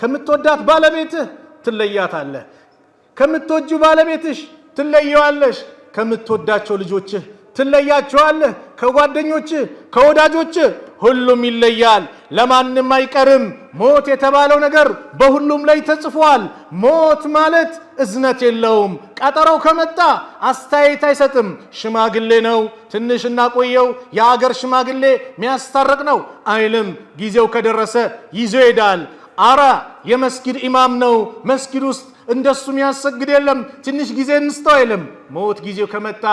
ከምትወዳት ባለቤትህ ትለያታለህ ከምትወጁ ባለቤትሽ ትለየዋለሽ ከምትወዳቸው ልጆችህ ትለያቸዋለህ ከጓደኞችህ ከወዳጆችህ ሁሉም ይለያል ለማንም አይቀርም ሞት የተባለው ነገር በሁሉም ላይ ተጽፏል ሞት ማለት እዝነት የለውም ቀጠሮው ከመጣ አስተያየት አይሰጥም ሽማግሌ ነው ትንሽ እናቆየው የአገር ሽማግሌ የሚያስታርቅ ነው አይልም ጊዜው ከደረሰ ይዞ ይሄዳል አራ የመስጊድ ኢማም ነው መስጊድ ውስጥ እንደሱ የሚያሰግድ የለም ትንሽ ጊዜ እንስተው አይልም ሞት ጊዜው ከመጣ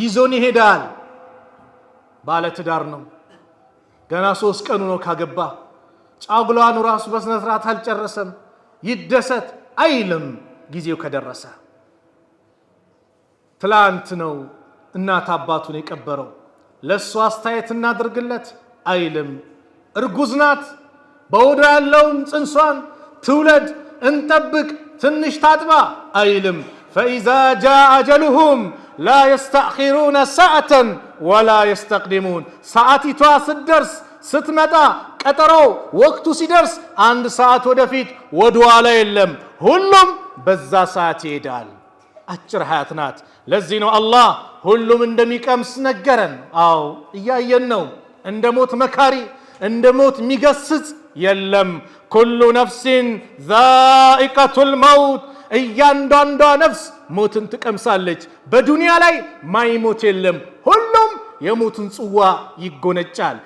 ይዞን ይሄዳል ባለ ትዳር ነው ገና 3 ቀኑ ነው ካገባ ጫጉላኑ ራሱ በስነ ስርዓት አልጨረሰም ይደሰት አይልም ጊዜው ከደረሰ ትላንት ነው እናት አባቱን የቀበረው ለሱ አስተያየት እናድርግለት አይልም እርጉዝ ናት በወዳ ያለውን ጽንሷን ትውለድ እንጠብቅ ትንሽ ታጥባ አይልም فإذا جاء أجلهم لا يستأخرون ساعة ولا يستقدمون ساعتቷ ስትደርስ ስትመጣ ቀጠሮው ወቅቱ ሲደርስ አንድ ሰዓት ወደፊት ወደኋላ የለም ሁሉም በዛ ሰዓት ይሄዳል አጭር ሀያት ናት ለዚህ ነው አላህ ሁሉም እንደሚቀምስ ነገረን አው እያየን ነው እንደ ሞት መካሪ እንደ ሞት የሚገስጽ የለም ኩሉ ነፍሲን ዛኢቀቱል መውት እያንዳንዷ ነፍስ ሞትን ትቀምሳለች በዱንያ ላይ ማይሞት የለም ሁሉም የሞትን ጽዋ ይጎነጫል